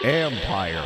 Empire.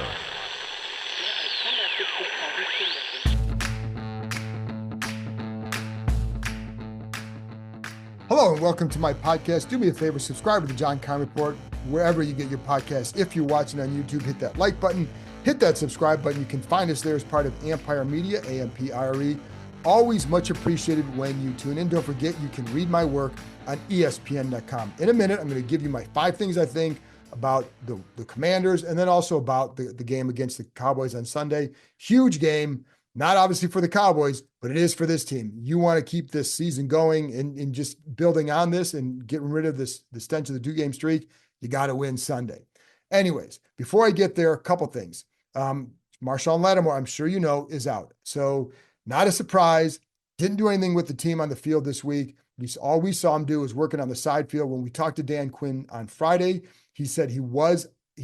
Hello and welcome to my podcast. Do me a favor, subscribe to the John Keim Report wherever you get your podcast. If you're watching on YouTube, hit that like button, hit that subscribe button. You can find us there as part of Empire Media, AMPIRE. Always much appreciated when you tune in. Don't forget, you can read my work on ESPN.com. In a minute, I'm going to give you my 5 things I think about the Commanders and then also about the game against the Cowboys on Sunday. Huge game. Not obviously for the Cowboys, but it is for this team. You want to keep this season going and just building on this and getting rid of the stench of the 2-game streak. You got to win Sunday. Anyways, before I get there, a couple things. Marshon Lattimore, I'm sure you know, is out. So not a surprise. Didn't do anything with the team on the field this week. All we saw him do was working on the side field. When we talked to Dan Quinn on Friday, he said he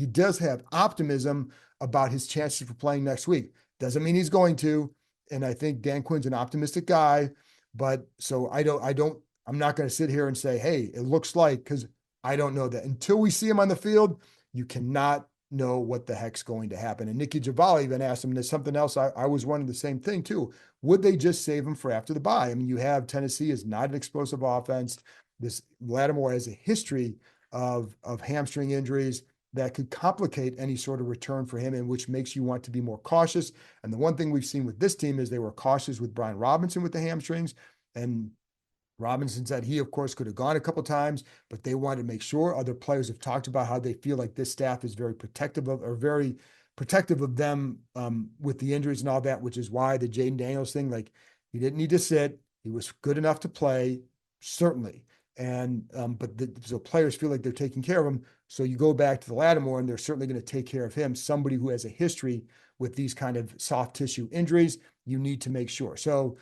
does have optimism about his chances for playing next week. Doesn't mean he's going to. And I think Dan Quinn's an optimistic guy, but so I'm not going to sit here and say, hey, it looks like, because I don't know that. Until we see him on the field, you cannot know what the heck's going to happen. And Nicky Jabali even asked him, and there's something else. I was wondering the same thing too. Would they just save him for after the bye? I mean, you have Tennessee is not an explosive offense. This Lattimore has a history of hamstring injuries that could complicate any sort of return for him, and which makes you want to be more cautious. And the one thing we've seen with this team is they were cautious with Brian Robinson with the hamstrings. And Robinson said he, of course, could have gone a couple times, but they wanted to make sure. Other players have talked about how they feel like this staff is very protective of them with the injuries and all that, which is why the Jaden Daniels thing, like, he didn't need to sit. He was good enough to play, certainly. And so players feel like they're taking care of him. So you go back to the Lattimore, and they're certainly going to take care of him. Somebody who has a history with these kind of soft tissue injuries, you need to make sure. So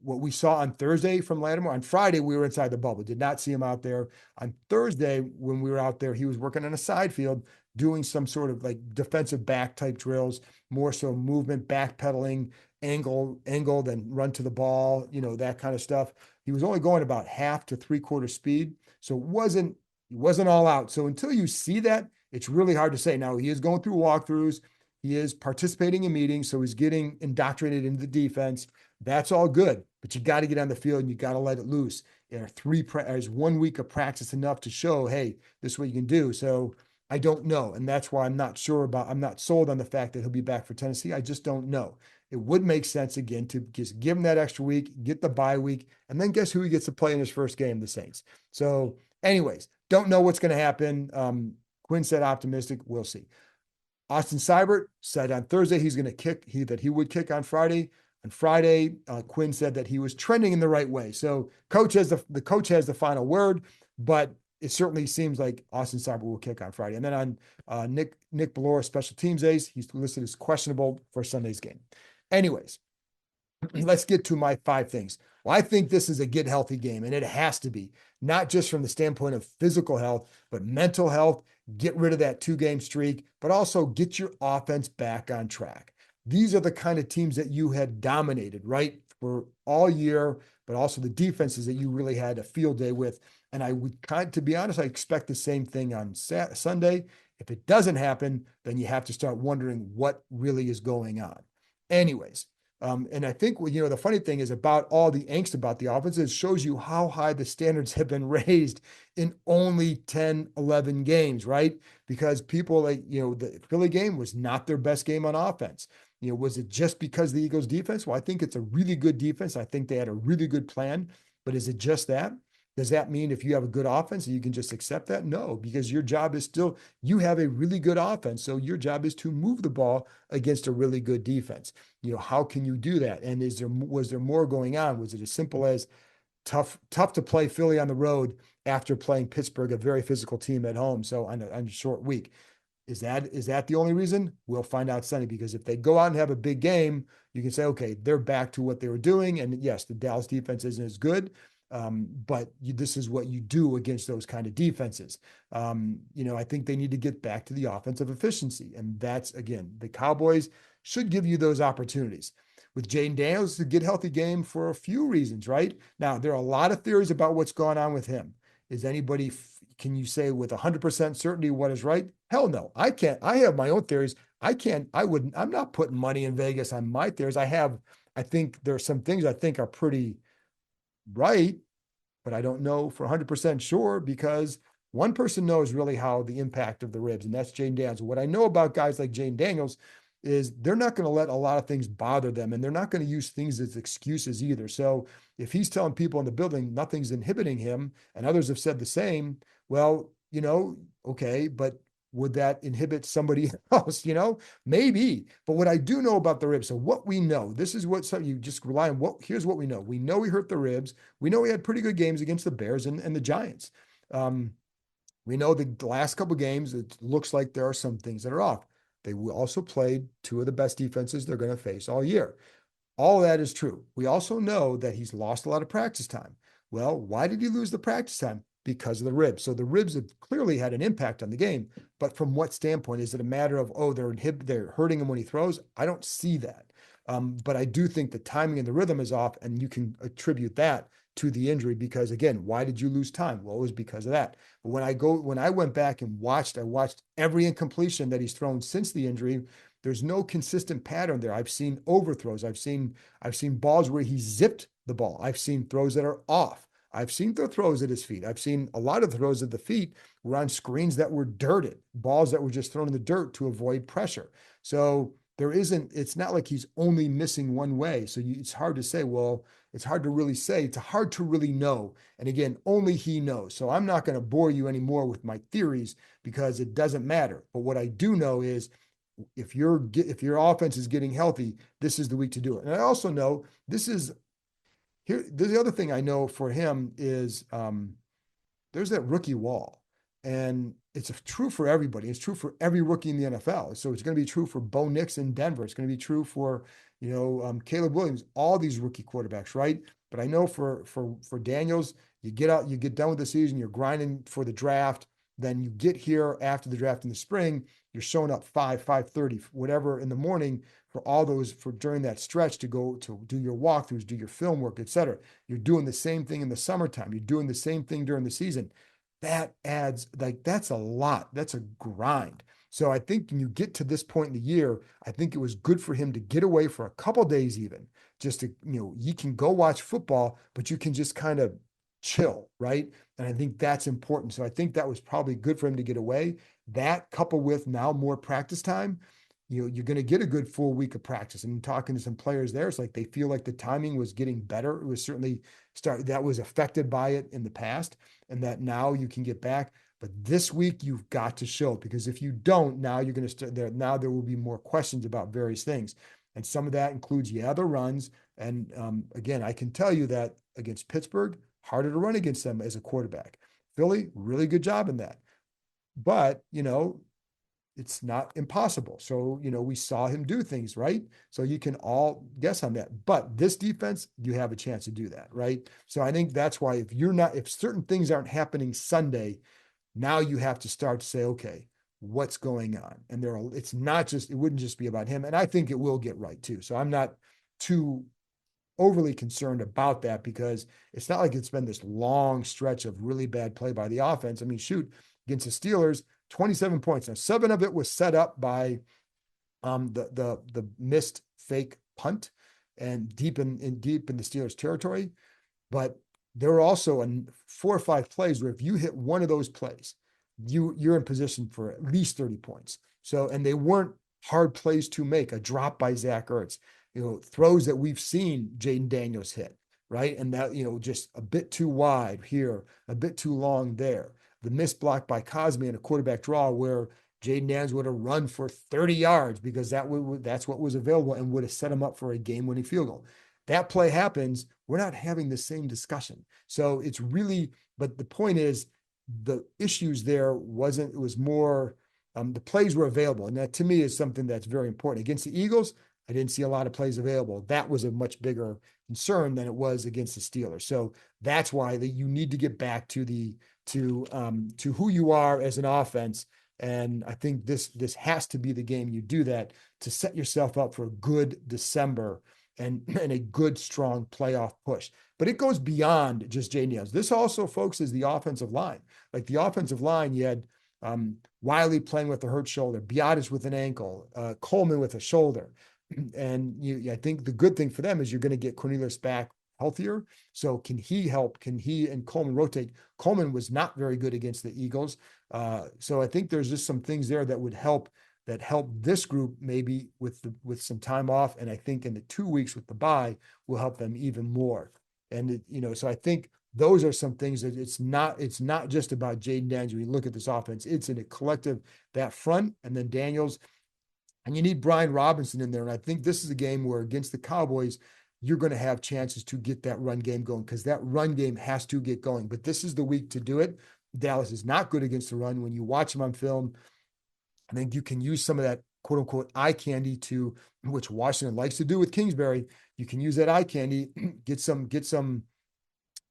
what we saw on Thursday from Lattimore, on Friday, we were inside the bubble, did not see him out there. On Thursday, when we were out there, he was working on a side field, doing some sort of like defensive back type drills, more so movement, backpedaling, angle, then run to the ball, that kind of stuff. He was only going about half to 3/4 speed. So he wasn't all out. So until you see that, it's really hard to say. Now, he is going through walkthroughs. He is participating in meetings. So he's getting indoctrinated into the defense. That's all good, but you got to get on the field and you got to let it loose. There's 1 week of practice enough to show, hey, this is what you can do. So I don't know. And that's why I'm not sold on the fact that he'll be back for Tennessee. I just don't know. It would make sense again to just give him that extra week, get the bye week, and then guess who he gets to play in his first game? The Saints. So anyways, don't know what's going to happen. Quinn said optimistic. We'll see. Austin Seibert said on Thursday he's going to kick, that he would kick on Friday. On Friday, Quinn said that he was trending in the right way. So the coach has the final word, but it certainly seems like Austin Seibert will kick on Friday. And then on Nick Bellore, special teams ace, he's listed as questionable for Sunday's game. Anyways, let's get to my 5 things. Well, I think this is a get healthy game, and it has to be, not just from the standpoint of physical health, but mental health. Get rid of that 2-game streak, but also get your offense back on track. These are the kind of teams that you had dominated, right, for all year, but also the defenses that you really had a field day with. And I would to be honest, I expect the same thing on Sunday. If it doesn't happen, then you have to start wondering what really is going on. Anyways, and I think, the funny thing is about all the angst about the offense, it shows you how high the standards have been raised in only 10, 11 games, right? Because people the Philly game was not their best game on offense. Was it just because the Eagles defense? Well, I think it's a really good defense. I think they had a really good plan, but is it just that? Does that mean if you have a good offense, you can just accept that? No, because your job is still, you have a really good offense. So your job is to move the ball against a really good defense. How can you do that? And was there more going on? Was it as simple as tough to play Philly on the road after playing Pittsburgh, a very physical team at home? So on a short week. Is that the only reason? We'll find out Sunday, because if they go out and have a big game, you can say, okay, they're back to what they were doing. And yes, the Dallas defense isn't as good, but this is what you do against those kind of defenses. I think they need to get back to the offensive efficiency. And that's, again, the Cowboys should give you those opportunities. With Jaden Daniels, it's a get healthy game for a few reasons, right? Now, there are a lot of theories about what's going on with him. Is anybody can you say with 100% certainty what is right? Hell no, I can't. I have my own theories. I'm not putting money in Vegas on my theories. I think there are some things I think are pretty right, but I don't know for 100% sure because one person knows really how the impact of the ribs, and that's Jane Daniels. What I know about guys like Jane Daniels is they're not going to let a lot of things bother them, and they're not going to use things as excuses either. So if he's telling people in the building nothing's inhibiting him, and others have said the same, well, okay, but would that inhibit somebody else? Maybe. But what I do know about the ribs, so what we know, this is what you just rely on. Here's what we know. We know he hurt the ribs. We know he had pretty good games against the Bears and the Giants. We know the last couple of games, it looks like there are some things that are off. They also played two of the best defenses they're going to face all year. All of that is true. We also know that he's lost a lot of practice time. Well, why did he lose the practice time? Because of the ribs. So the ribs have clearly had an impact on the game. But from what standpoint? Is it a matter of, they're hurting him when he throws? I don't see that. But I do think the timing and the rhythm is off, and you can attribute that to the injury because, again, why did you lose time? Well, it was because of that. But when I went back and I watched every incompletion that he's thrown since the injury. There's no consistent pattern there. I've seen overthrows. I've seen balls where he zipped the ball. I've seen throws that are off. I've seen the throws at his feet. I've seen a lot of throws at the feet were on screens that were dirted, balls that were just thrown in the dirt to avoid pressure. So it's not like he's only missing one way. So it's hard to say, well, it's hard to really say. It's hard to really know. And again, only he knows. So I'm not going to bore you anymore with my theories because it doesn't matter. But what I do know is if your offense is getting healthy, this is the week to do it. And I also know the other thing I know for him is there's that rookie wall. And it's true for everybody. It's true for every rookie in the NFL. So it's going to be true for Bo Nix in Denver. It's going to be true for, Caleb Williams, all these rookie quarterbacks, right? But I know for Daniels, you get done with the season, you're grinding for the draft. Then you get here after the draft in the spring, you're showing up 5:30, whatever in the morning for during that stretch to go to do your walkthroughs, do your film work, et cetera. You're doing the same thing in the summertime. You're doing the same thing during the season. That adds, that's a lot. That's a grind. So I think when you get to this point in the year, I think it was good for him to get away for a couple days even, just to, you can go watch football, but you can just kind of chill, right? And I think that's important. So I think that was probably good for him to get away. That coupled with now more practice time, you're going to get a good full week of practice. And talking to some players there, it's like they feel like the timing was getting better. It was certainly that was affected by it in the past, and that now you can get back. But this week you've got to show, because if you don't, now you're going to start there. Now there will be more questions about various things. And some of that includes, the runs. And again, I can tell you that against Pittsburgh, harder to run against them as a quarterback. Philly, really good job in that. But, it's not impossible. So, we saw him do things, right? So you can all guess on that. But this defense, you have a chance to do that, right? So I think that's why if certain things aren't happening Sunday, now you have to start to say, okay, what's going on? And it wouldn't just be about him. And I think it will get right too. So I'm not too overly concerned about that because it's not like it's been this long stretch of really bad play by the offense. I mean, shoot, against the Steelers, 27 points. Now, 7 of it was set up by the missed fake punt and deep in the Steelers territory. But there were also 4 or 5 plays where if you hit one of those plays, you're in position for at least 30 points. So, and they weren't hard plays to make. A drop by Zach Ertz, throws that we've seen Jaden Daniels hit, right? And that, just a bit too wide here, a bit too long there. The missed block by Cosme in a quarterback draw where Jaden Daniels would have run for 30 yards because that's what was available and would have set him up for a game-winning field goal. That play happens, we're not having the same discussion. So it's really, but the point is, the issues there it was more, the plays were available. And that to me is something that's very important. Against the Eagles, I didn't see a lot of plays available. That was a much bigger concern than it was against the Steelers. So that's why you need to get back to who you are as an offense. And I think this has to be the game you do that to set yourself up for a good December and a good, strong playoff push. But it goes beyond just Jaden Daniels. This also, folks, is the offensive line. Like the offensive line, you had Wiley playing with a hurt shoulder, Biadasz with an ankle, Coleman with a shoulder. And I think the good thing for them is you're going to get Cornelius back healthier. So can he help? Can he and Coleman rotate? Coleman was not very good against the Eagles. So I think there's just some things there that would help this group maybe with some time off. And I think in the 2 weeks with the bye will help them even more. And so I think those are some things that it's not just about Jaden Daniels. When you look at this offense, it's in a collective, that front, and then Daniels, and you need Brian Robinson in there. And I think this is a game where against the Cowboys, you're going to have chances to get that run game going, because that run game has to get going. But this is the week to do it. Dallas is not good against the run. When you watch them on film, I think you can use some of that quote unquote eye candy to, which Washington likes to do with Kingsbury. You can use that eye candy,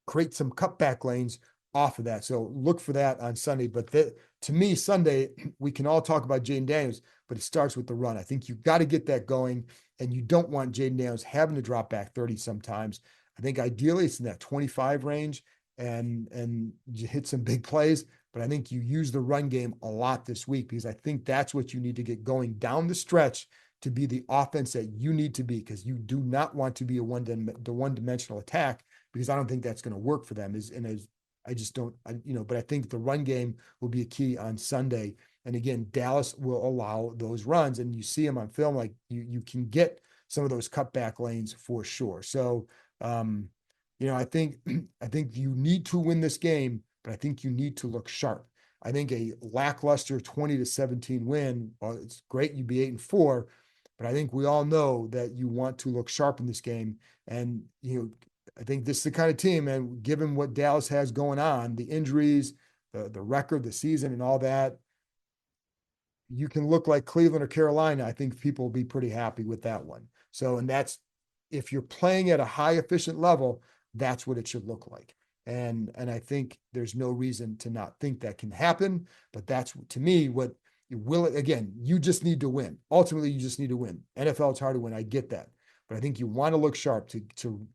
create some cutback lanes off of that. So look for that on Sunday. But to me, Sunday, we can all talk about Jaden Daniels, but it starts with the run. I think you've got to get that going, and you don't want Jaden Daniels having to drop back 30 sometimes. I think ideally it's in that 25 range and you hit some big plays. But I think you use the run game a lot this week, because I think that's what you need to get going down the stretch to be the offense that you need to be, because you do not want to be the one-dimensional attack, because I don't think that's going to work for them. But I think the run game will be a key on Sunday. And again, Dallas will allow those runs, and you see them on film, like you can get some of those cutback lanes for sure. So, I think you need to win this game, but I think you need to look sharp. I think a lackluster 20-17 win, well, it's great you'd be 8-4, but I think we all know that you want to look sharp in this game. And, I think this is the kind of team, and given what Dallas has going on, the injuries, the record, the season, and all that, you can look like Cleveland or Carolina. I think people will be pretty happy with that one. So, and that's, if you're playing at a high efficient level, that's what it should look like. And I think there's no reason to not think that can happen. But that's, to me, what you will. Again, you just need to win. Ultimately, you just need to win. NFL, it's hard to win. I get that. But I think you want to look sharp to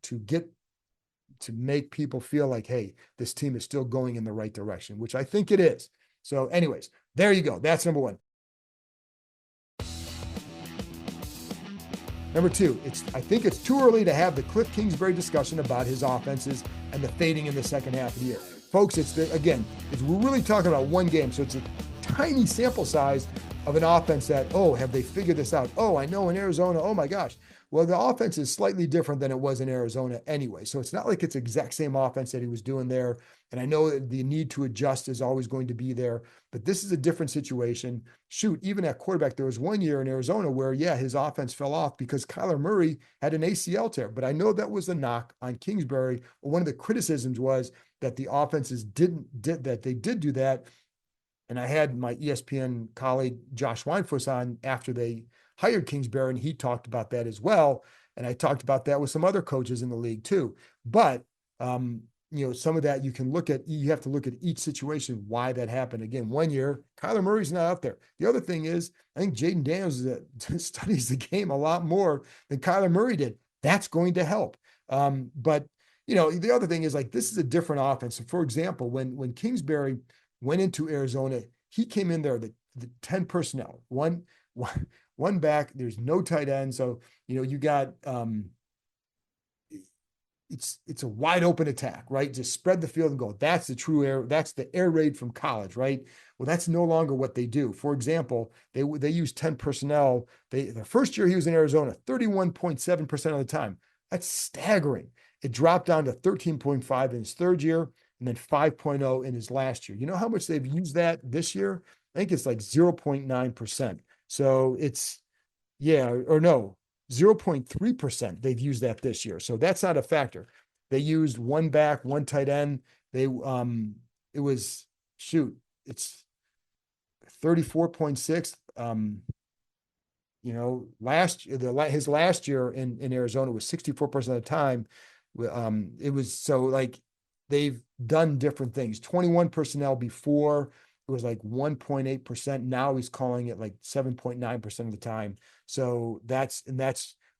make people feel like, hey, this team is still going in the right direction, which I think it is. So anyways, there you go. That's number one. Number two, I think it's too early to have the Cliff Kingsbury discussion about his offenses and the fading in the second half of the year. Folks, we're really talking about one game, so it's a tiny sample size of an offense that, have they figured this out? I know in Arizona, oh my gosh. Well, the offense is slightly different than it was in Arizona anyway. So it's not like it's exact same offense that he was doing there. And I know that the need to adjust is always going to be there, but this is a different situation. Shoot, even at quarterback, there was one year in Arizona where, his offense fell off because Kyler Murray had an ACL tear. But I know that was the knock on Kingsbury. One of the criticisms was that the offenses did do that. And I had my ESPN colleague, Josh Weinfuss, on after they hired Kingsbury, and he talked about that as well. And I talked about that with some other coaches in the league too. But, some of that you have to look at each situation, why that happened. Again, one year, Kyler Murray's not out there. The other thing is, I think Jaden Daniels studies the game a lot more than Kyler Murray did. That's going to help. But the other thing is, like, this is a different offense. So for example, when Kingsbury went into Arizona, he came in there, the 10 personnel, one back, there's no tight end. So, you got, it's a wide open attack, right? Just spread the field and go. That's the true air. That's the air raid from college, right? Well, that's no longer what they do. For example, they use 10 personnel. The first year he was in Arizona, 31.7% of the time. That's staggering. It dropped down to 13.5 in his third year, and then 5.0 in his last year. You know how much they've used that this year? I think it's like 0.9%. So it's, 0.3% they've used that this year. So that's not a factor. They used one back, one tight end. It's 34.6. His last year in Arizona was 64% of the time. It was, so like, they've done different things. 21 personnel before, it was like 1.8%. Now he's calling it like 7.9% of the time. So that's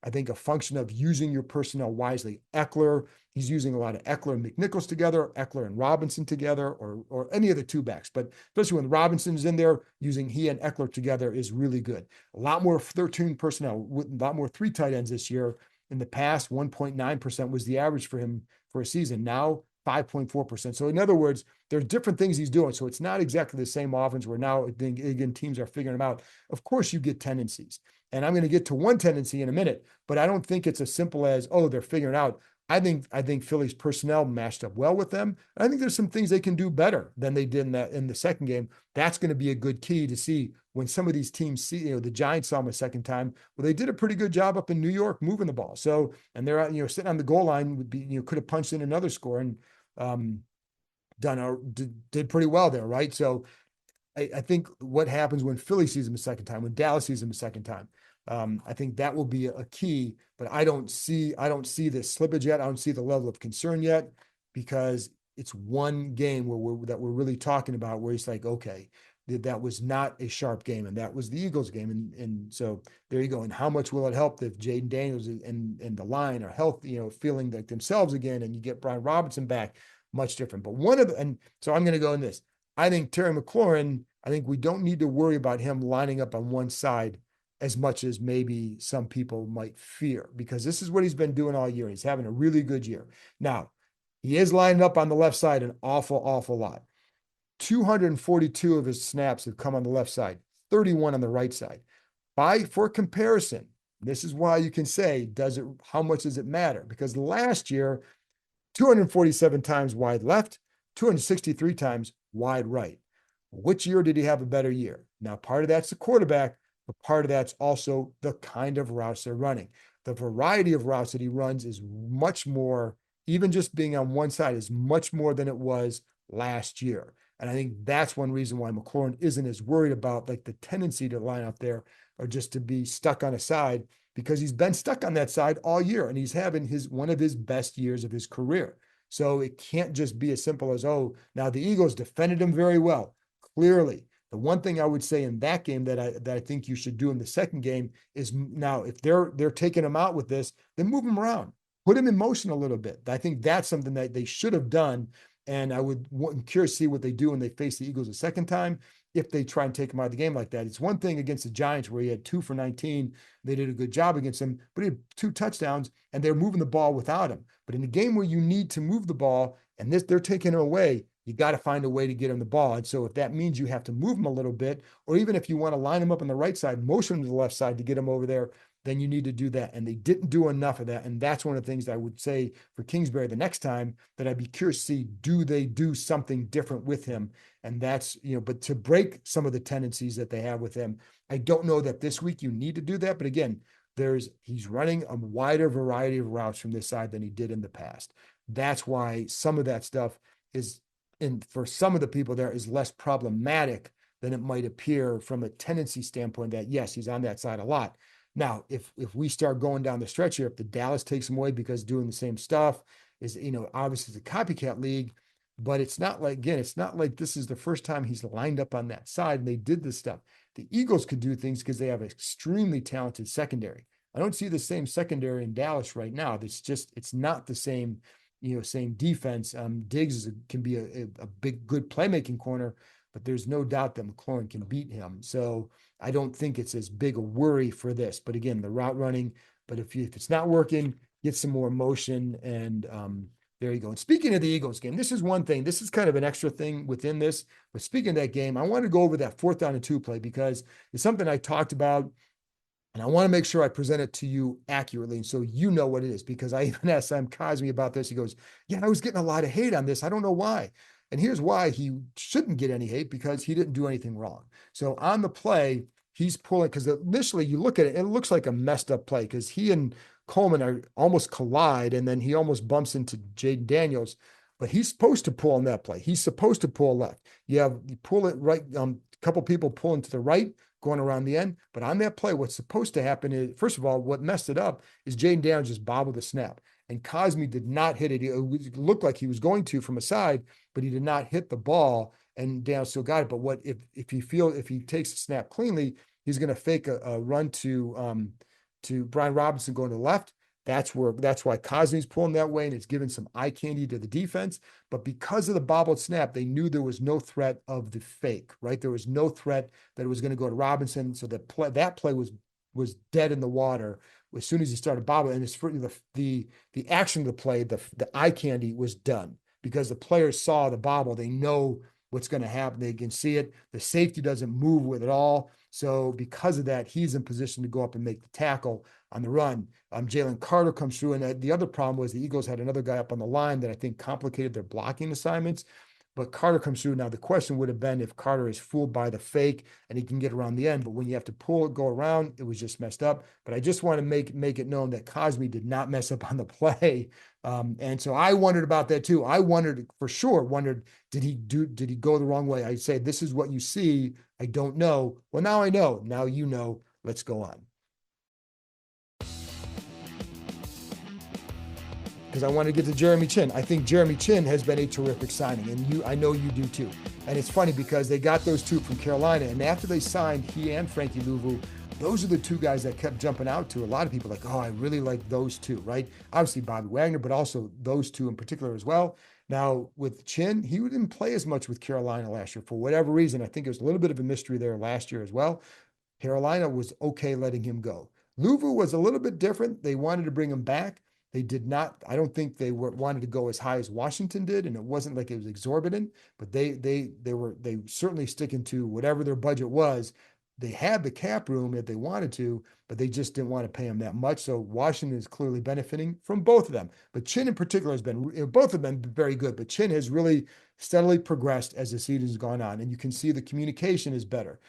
I think a function of using your personnel wisely. Eckler, he's using a lot of Eckler and McNichols together, Eckler and Robinson together, or any of the two backs. But especially when Robinson's in there, using he and Eckler together is really good. A lot more 13 personnel, a lot more 3 tight ends this year. In the past, 1.9% was the average for him for a season. Now, 5.4%. So in other words, there's different things he's doing. So it's not exactly the same offense where now, again, teams are figuring them out. Of course, you get tendencies. And I'm going to get to one tendency in a minute, but I don't think it's as simple as, oh, they're figuring out. I think Philly's personnel matched up well with them. I think there's some things they can do better than they did in the second game. That's going to be a good key to see when some of these teams see, the Giants saw them a second time. Well, they did a pretty good job up in New York moving the ball. So, and they're sitting on the goal line would be, could have punched in another score and did pretty well there, right? So I think what happens when Philly sees him a second time, when Dallas sees him a second time, I think that will be a key. But I don't see this slippage yet. I don't see the level of concern yet because it's one game that we're really talking about where it's like, okay, that was not a sharp game, and that was the Eagles game, and so there you go. And how much will it help if Jaden Daniels and the line are healthy, feeling like themselves again, and you get Brian Robinson back, much different. But and so I'm going to go in this. I think Terry McLaurin, I think we don't need to worry about him lining up on one side as much as maybe some people might fear, because this is what he's been doing all year. He's having a really good year. Now, he is lining up on the left side an awful lot. 242 of his snaps have come on the left side, 31 on the right side. For comparison, this is why you can say, how much does it matter? Because last year, 247 times wide left, 263 times wide right. Which year did he have a better year? Now, part of that's the quarterback, but part of that's also the kind of routes they're running. The variety of routes that he runs is much more, even just being on one side, is much more than it was last year. And I think that's one reason why McLaurin isn't as worried about like the tendency to line up there or just to be stuck on a side, because he's been stuck on that side all year and he's having one of his best years of his career. So it can't just be as simple as, oh, now the Eagles defended him very well. Clearly, the one thing I would say in that game that I think you should do in the second game is, now if they're taking him out with this, then move him around, put him in motion a little bit. I think that's something that they should have done. And I'm curious to see what they do when they face the Eagles a second time, if they try and take him out of the game like that. It's one thing against the Giants where he had 2 for 19. They did a good job against him, but he had 2 touchdowns and they're moving the ball without him. But in a game where you need to move the ball and they're taking it away, you got to find a way to get him the ball. And so if that means you have to move him a little bit, or even if you want to line him up on the right side, motion him to the left side to get him over there, then you need to do that. And they didn't do enough of that. And that's one of the things that I would say for Kingsbury the next time, that I'd be curious to see, do they do something different with him? And that's, but to break some of the tendencies that they have with him, I don't know that this week you need to do that. But again, he's running a wider variety of routes from this side than he did in the past. That's why some of that stuff is, and for some of the people there, is less problematic than it might appear from a tendency standpoint, that yes, he's on that side a lot. Now, if we start going down the stretch here, if the Dallas takes him away because doing the same stuff is, obviously it's a copycat league, but it's not like this is the first time he's lined up on that side and they did this stuff. The Eagles could do things because they have an extremely talented secondary. I don't see the same secondary in Dallas right now. It's not the same, same defense. Diggs can be a big, good playmaking corner, but there's no doubt that McLaurin can beat him. So I don't think it's as big a worry for this. But again, the route running, but if it's not working, get some more motion, and there you go. And speaking of the Eagles game, this is one thing. This is kind of an extra thing within this. But speaking of that game, I want to go over that 4th down and 2 play, because it's something I talked about, and I want to make sure I present it to you accurately, and so you know what it is, because I even asked Sam Cosme about this. He goes, yeah, I was getting a lot of hate on this. I don't know why. And here's why he shouldn't get any hate, because he didn't do anything wrong. So on the play, he's pulling, because initially you look at it, it looks like a messed up play, because he and Coleman are almost collide, and then he almost bumps into Jaden Daniels, but he's supposed to pull on that play. He's supposed to pull left. You pull it right, a couple people pulling to the right, going around the end. But on that play, what's supposed to happen is, first of all, what messed it up is Jaden Daniels just bobbled the snap. And Cosme did not hit it. It looked like he was going to from a side, but he did not hit the ball, and Daniels still got it. But if he takes the snap cleanly, he's going to fake a run to to Brian Robinson going to the left. That's why Cosme's pulling that way, and it's giving some eye candy to the defense. But because of the bobbled snap, they knew there was no threat of the fake, right? There was no threat that it was going to go to Robinson. So that play was dead in the water as soon as he started bobbling. And it's for the action of the play, the eye candy was done because the players saw the bobble. They know what's going to happen. They can see it. The safety doesn't move with it all. So because of that, he's in position to go up and make the tackle on the run. Jalen Carter comes through. And the other problem was the Eagles had another guy up on the line that I think complicated their blocking assignments. But Carter comes through. Now, the question would have been if Carter is fooled by the fake and he can get around the end. But when you have to pull it, go around, it was just messed up. But I just want to make it known that Cosme did not mess up on the play. And so I wondered about that too. I wondered, did he go the wrong way? I say, this is what you see. I don't know. Well, now I know. Now you know. Let's go on. Because I want to get to Jeremy Chinn. I think Jeremy Chinn has been a terrific signing, and I know you do too. And it's funny because they got those two from Carolina, and after they signed he and Frankie Louvu, those are the two guys that kept jumping out to a lot of people like, oh, I really like those two, right? Obviously Bobby Wagner, but also those two in particular as well. Now with Chinn, he didn't play as much with Carolina last year for whatever reason. I think it was a little bit of a mystery there last year as well. Carolina was okay letting him go. Louvu was a little bit different. They wanted to bring him back. They did not, I don't think they wanted to go as high as Washington did, and it wasn't like it was exorbitant, but they certainly sticking to whatever their budget was. They had the cap room if they wanted to, but they just didn't want to pay him that much. So Washington is clearly benefiting from both of them. But Chinn in particular has been, both of them very good, but Chinn has really steadily progressed as the season has gone on. And you can see the communication is better.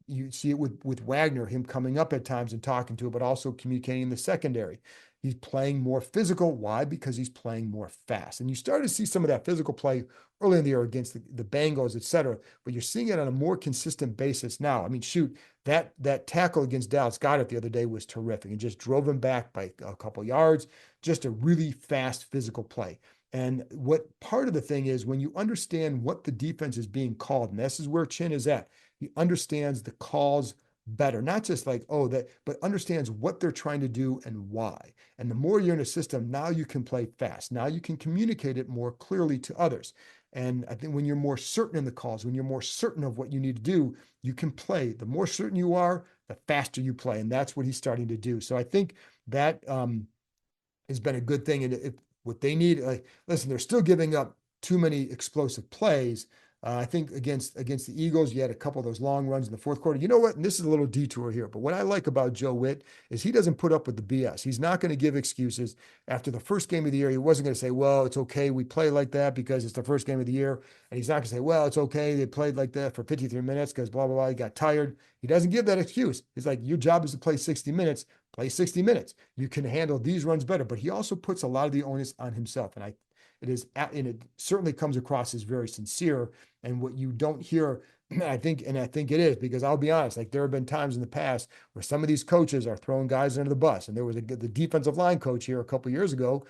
You see it with Wagner, him coming up at times and talking to it, but also communicating in the secondary. He's playing more physical. Why? Because he's playing more fast. And you start to see some of that physical play early in the year against the Bengals, et cetera, but you're seeing it on a more consistent basis now. I mean, shoot, that tackle against Dallas Goedert the other day was terrific and just drove him back by a couple yards. Just a really fast physical play. And what part of the thing is when you understand what the defense is being called, and this is where Chinn is at, he understands the calls better, not just like, but understands what they're trying to do and why. And the more you're in a system, now you can play fast. Now you can communicate it more clearly to others. And I think when you're more certain in the calls, when you're more certain of what you need to do, you can play. The more certain you are, the faster you play. And that's what he's starting to do. So I think that has been a good thing. And what they need, listen, they're still giving up too many explosive plays. I think against the Eagles, you had a couple of those long runs in the fourth quarter. You know what? And this is a little detour here, but what I like about Joe Witt is he doesn't put up with the BS. He's not going to give excuses. After the first game of the year, he wasn't going to say, well, it's okay, we play like that because it's the first game of the year. And he's not going to say, well, it's okay, they played like that for 53 minutes because blah, blah, blah, he got tired. He doesn't give that excuse. He's like, your job is to play 60 minutes. Play 60 minutes. You can handle these runs better. But he also puts a lot of the onus on himself. And it certainly comes across as very sincere. And what you don't hear, I think it is, because I'll be honest, like there have been times in the past where some of these coaches are throwing guys under the bus. And there was the defensive line coach here a couple of years ago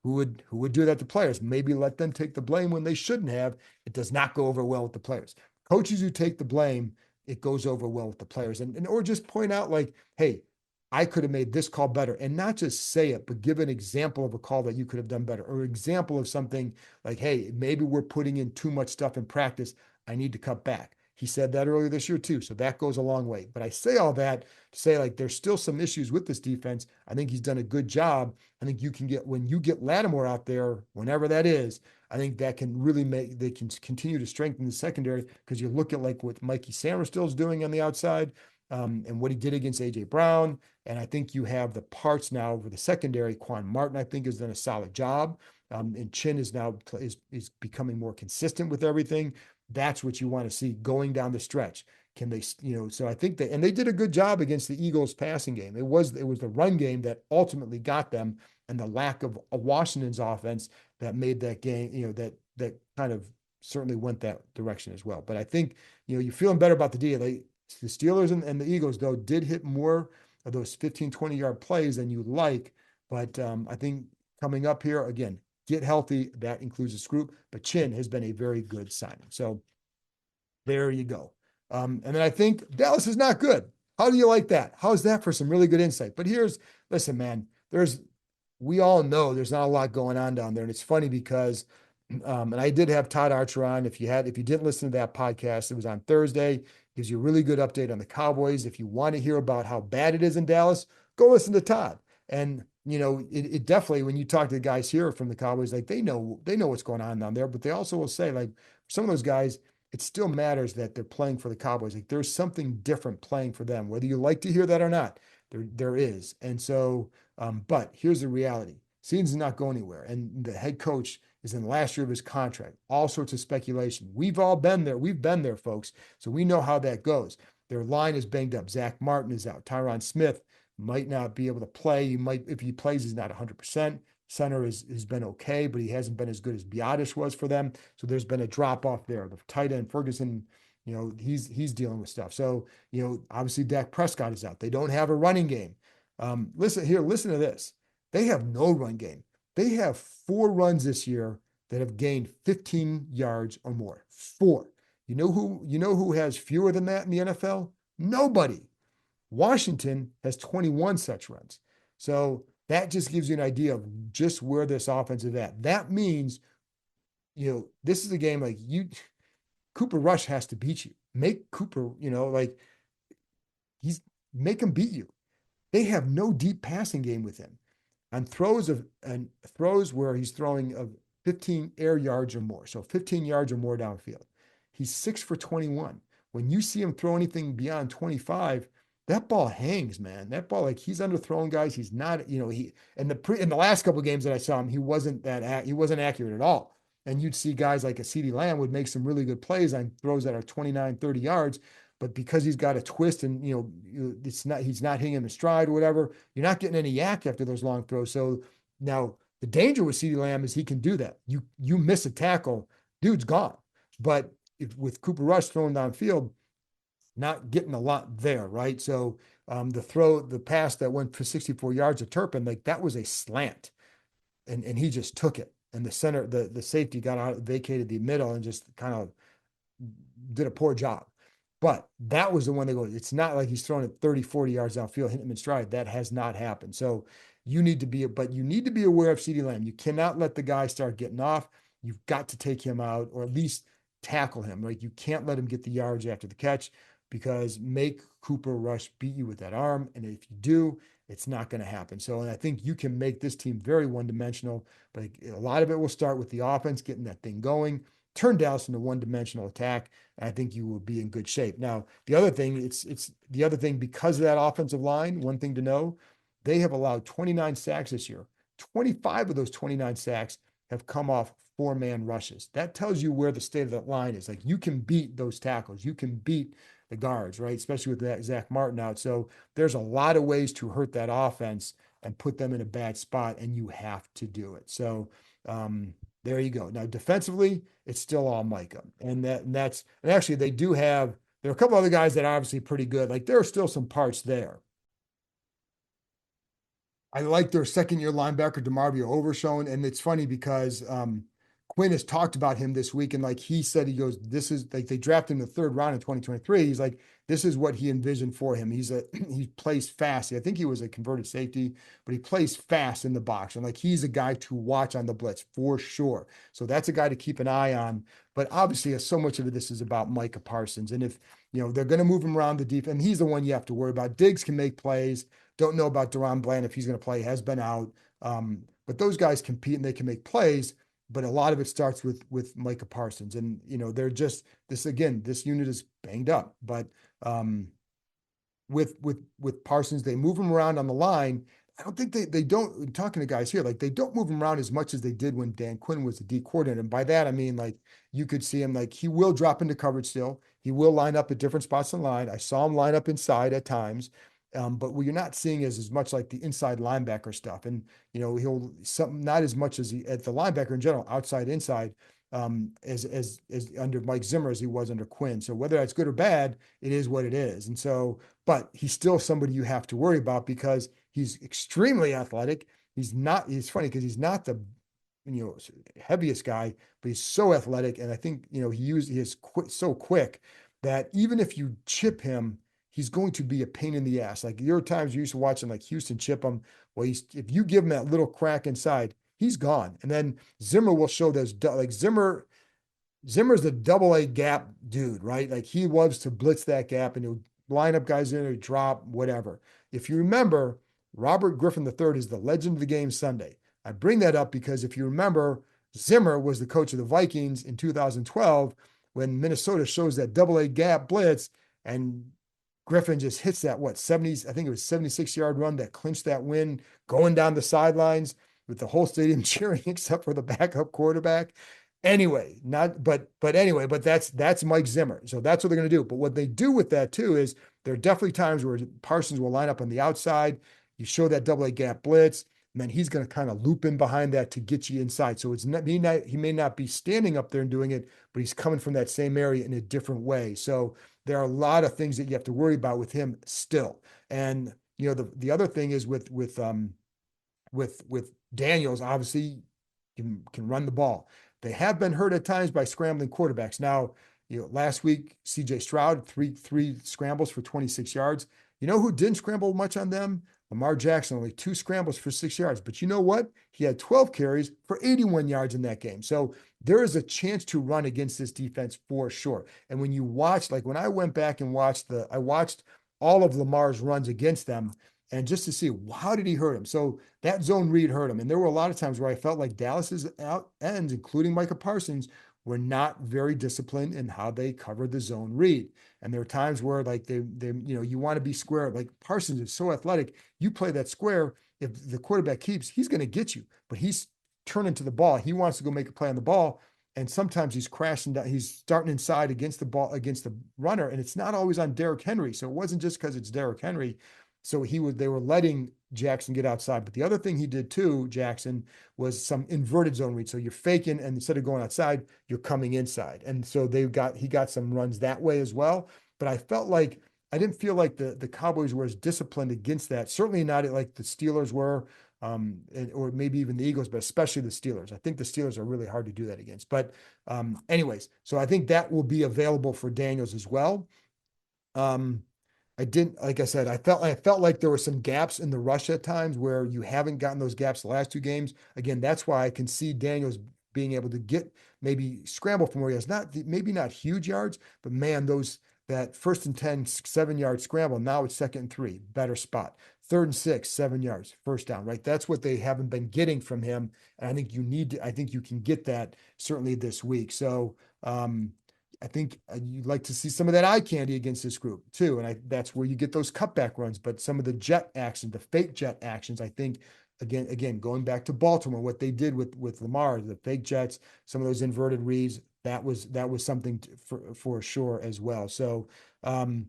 who would do that to players, maybe let them take the blame when they shouldn't have. It does not go over well with the players. Coaches who take the blame, it goes over well with the players. Or just point out like, hey, I could have made this call better, and not just say it, but give an example of a call that you could have done better, or example of something like, hey, maybe we're putting in too much stuff in practice. I need to cut back. He said that earlier this year too. So that goes a long way. But I say all that to say like, there's still some issues with this defense. I think he's done a good job. I think when you get Lattimore out there, whenever that is, I think that can really they can continue to strengthen the secondary, because you look at like what Mikey Samerstill is doing on the outside. And what he did against A.J. Brown. And I think you have the parts now over the secondary. Quan Martin, I think, has done a solid job. And Chinn is now is becoming more consistent with everything. That's what you want to see going down the stretch. Can they, so I think they did a good job against the Eagles passing game. It was the run game that ultimately got them, and the lack of Washington's offense that made that game, that kind of certainly went that direction as well. But I think, you're feeling better about the deal. The Steelers and the Eagles, though, did hit more of those 15, 20-yard plays than you like. But I think coming up here, again, get healthy. That includes this group. But Chinn has been a very good signing. So there you go. And then I think Dallas is not good. How do you like that? How's that for some really good insight? But listen, man, we all know there's not a lot going on down there. And it's funny because, and I did have Todd Archer on. If you didn't listen to that podcast, it was on Thursday, gives you a really good update on the Cowboys. If you want to hear about how bad it is in Dallas, go listen to Todd. And, it definitely, when you talk to the guys here from the Cowboys, like they know what's going on down there, but they also will say, like, some of those guys, it still matters that they're playing for the Cowboys. Like, there's something different playing for them, whether you like to hear that or not. There is. And so, but here's the reality. Season's not going anywhere. And the head coach is in the last year of his contract. All sorts of speculation. We've all been there. We've been there, folks. So we know how that goes. Their line is banged up. Zach Martin is out. Tyron Smith might not be able to play. If he plays, he's not 100%. Center has been okay, but he hasn't been as good as Biotish was for them. So there's been a drop off there. The tight end Ferguson, he's dealing with stuff. So, obviously Dak Prescott is out. They don't have a running game. Listen to this. They have no run game. They have 4 runs this year that have gained 15 yards or more. 4. You know who has fewer than that in the NFL? Nobody. Washington has 21 such runs. So that just gives you an idea of just where this offense is at. That means, this is a game like Cooper Rush has to beat you. Make Cooper, make him beat you. They have no deep passing game with him. On throws where he's throwing of 15 air yards or more, so 15 yards or more downfield. He's 6 for 21. When you see him throw anything beyond 25, that ball hangs, man. That ball, like, he's underthrowing guys. He's not, he in the last couple of games that I saw him, he wasn't accurate at all. And you'd see guys like a CeeDee Lamb would make some really good plays on throws that are 29, 30 yards. But because he's got a twist and, he's not hitting him in stride or whatever, you're not getting any yak after those long throws. So now the danger with CeeDee Lamb is he can do that. You miss a tackle, dude's gone. But with Cooper Rush throwing downfield, not getting a lot there, right? So the pass that went for 64 yards of Turpin, like, that was a slant, and he just took it. And the safety got out, vacated the middle, and just kind of did a poor job. But that was the one they go. It's not like he's throwing it 30, 40 yards downfield, hitting him in stride. That has not happened. So you need to be aware of CeeDee Lamb. You cannot let the guy start getting off. You've got to take him out, or at least tackle him. Like, you can't let him get the yards after the catch, because make Cooper Rush beat you with that arm. And if you do, it's not going to happen. So, and I think you can make this team very one-dimensional, but a lot of it will start with the offense, getting that thing going, turn Dallas into one-dimensional attack, and I think you will be in good shape. Now, the other thing, it's the other thing, because of that offensive line, one thing to know, they have allowed 29 sacks this year. 25 of those 29 sacks have come off 4-man rushes. That tells you where the state of that line is. Like, you can beat those tackles. You can beat the guards, right? Especially with that Zach Martin out. So there's a lot of ways to hurt that offense and put them in a bad spot, and you have to do it. So there you go. Now, defensively, it's still all Micah. And actually there are a couple other guys that are obviously pretty good. Like, there are still some parts there. I like their second-year linebacker, DeMarvio Overshown. And it's funny because Quinn has talked about him this week. And like he said, he goes, this is like, they drafted him in the 3rd round in 2023. He's like, this is what he envisioned for him. He plays fast. I think he was a converted safety, but he plays fast in the box. And like, he's a guy to watch on the blitz for sure. So that's a guy to keep an eye on. But obviously, so much of this is about Micah Parsons. And if, they're going to move him around the deep, and he's the one you have to worry about. Diggs can make plays. Don't know about Deron Bland if he's going to play, has been out. But those guys compete and they can make plays. But a lot of it starts with Micah Parsons. And, they're just this unit is banged up. But with Parsons, they move him around on the line. I don't think they don't, talking to guys here, like, they don't move him around as much as they did when Dan Quinn was the D coordinator. And by that, I mean, like, you could see him, like, he will drop into coverage still. He will line up at different spots in line. I saw him line up inside at times. But what you're not seeing is as much like the inside linebacker stuff. And, he'll not as much as at the linebacker in general, outside, inside, as under Mike Zimmer as he was under Quinn. So whether that's good or bad, it is what it is. And so, but he's still somebody you have to worry about because he's extremely athletic. He's funny because he's not the, heaviest guy, but he's so athletic. And I think, he is so quick that even if you chip him, he's going to be a pain in the ass. Like there are times you used to watching like Houston chip him. Well, if you give him that little crack inside, he's gone. And then Zimmer will show those, like Zimmer's the double A gap dude, right? Like he loves to blitz that gap and he'll line up guys in or drop, whatever. If you remember, Robert Griffin III is the legend of the game Sunday. I bring that up because if you remember, Zimmer was the coach of the Vikings in 2012 when Minnesota shows that double A gap blitz and Griffin just hits that, 70s, I think it was 76-yard run that clinched that win, going down the sidelines with the whole stadium cheering except for the backup quarterback. Anyway, but that's Mike Zimmer. So that's what they're going to do. But what they do with that too is there are definitely times where Parsons will line up on the outside. You show that double A gap blitz, and then he's going to kind of loop in behind that to get you inside. So he may not be standing up there and doing it, but he's coming from that same area in a different way. So there are a lot of things that you have to worry about with him still. And the other thing is with Daniels, obviously can run the ball. They have been hurt at times by scrambling quarterbacks. Now, last week, CJ Stroud, three scrambles for 26 yards. You know who didn't scramble much on them? Lamar Jackson, only 2 scrambles for 6 yards. But you know what? He had 12 carries for 81 yards in that game. So there is a chance to run against this defense for sure. And when you watch, like when I went back and I watched all of Lamar's runs against them, and just to see how did he hurt him. So that zone read hurt him. And there were a lot of times where I felt like Dallas's out ends, including Micah Parsons, were not very disciplined in how they covered the zone read. And there were times where like they you want to be square. Like Parsons is so athletic. You play that square. If the quarterback keeps, he's going to get you, but he's turning to the ball. He wants to go make a play on the ball. And sometimes he's crashing down. He's starting inside against the ball, against the runner. And it's not always on Derrick Henry. So it wasn't just because it's Derrick Henry. So they were letting Jackson get outside. But the other thing he did too, Jackson, was some inverted zone read. So you're faking, and instead of going outside, you're coming inside. And so he got some runs that way as well. But I didn't feel like the Cowboys were as disciplined against that. Certainly not like the Steelers were, or maybe even the Eagles, but especially the Steelers. I think the Steelers are really hard to do that against. But anyways, so I think that will be available for Daniels as well. Like I said, I felt like there were some gaps in the rush at times where you haven't gotten those gaps the last 2 games. Again, that's why I can see Daniels being able to maybe scramble from where he has maybe not huge yards, but man, that 1st and 10, 7-yard scramble. Now it's 2nd and 3, better spot. 3rd and 6, 7 yards, first down, right? That's what they haven't been getting from him. And I think I think you can get that certainly this week. So, I think you'd like to see some of that eye candy against this group too. And that's where you get those cutback runs, but some of the jet action, the fake jet actions, I think again, going back to Baltimore, what they did with Lamar, the fake jets, some of those inverted reads, that was something for sure as well. So I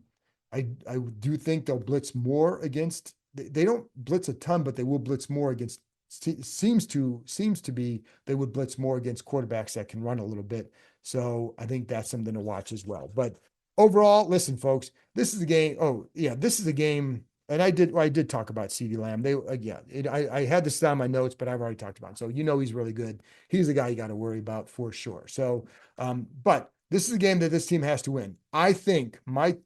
do think they'll blitz more against, they don't blitz a ton, but they will blitz more against, seems to be, they would blitz more against quarterbacks that can run a little bit. So I think that's something to watch as well. But overall, listen, folks, this is a game. Oh yeah, this is a game. And I did talk about CeeDee Lamb. I had this down my notes, but I've already talked about it. So he's really good. He's the guy you got to worry about for sure. So, but this is a game that this team has to win. I think my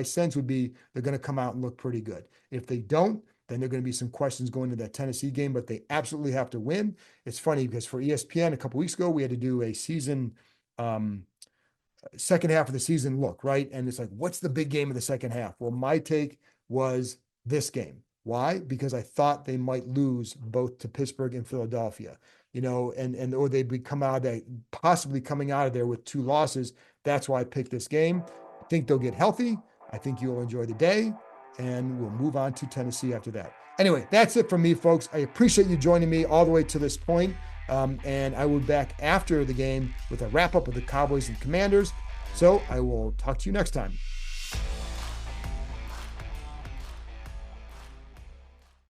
sense would be they're going to come out and look pretty good. If they don't, then there are going to be some questions going into that Tennessee game, but they absolutely have to win. It's funny because for ESPN a couple weeks ago, we had to do a season, second half of the season look, right? And it's like, what's the big game of the second half? Well, my take was this game. Why? Because I thought they might lose both to Pittsburgh and Philadelphia, or they'd be possibly coming out of there with 2 losses. That's why I picked this game. I think they'll get healthy. I think you'll enjoy the day. And we'll move on to Tennessee after that. Anyway, that's it from me, folks. I appreciate you joining me all the way to this point. And I will be back after the game with a wrap-up of the Cowboys and Commanders. So I will talk to you next time.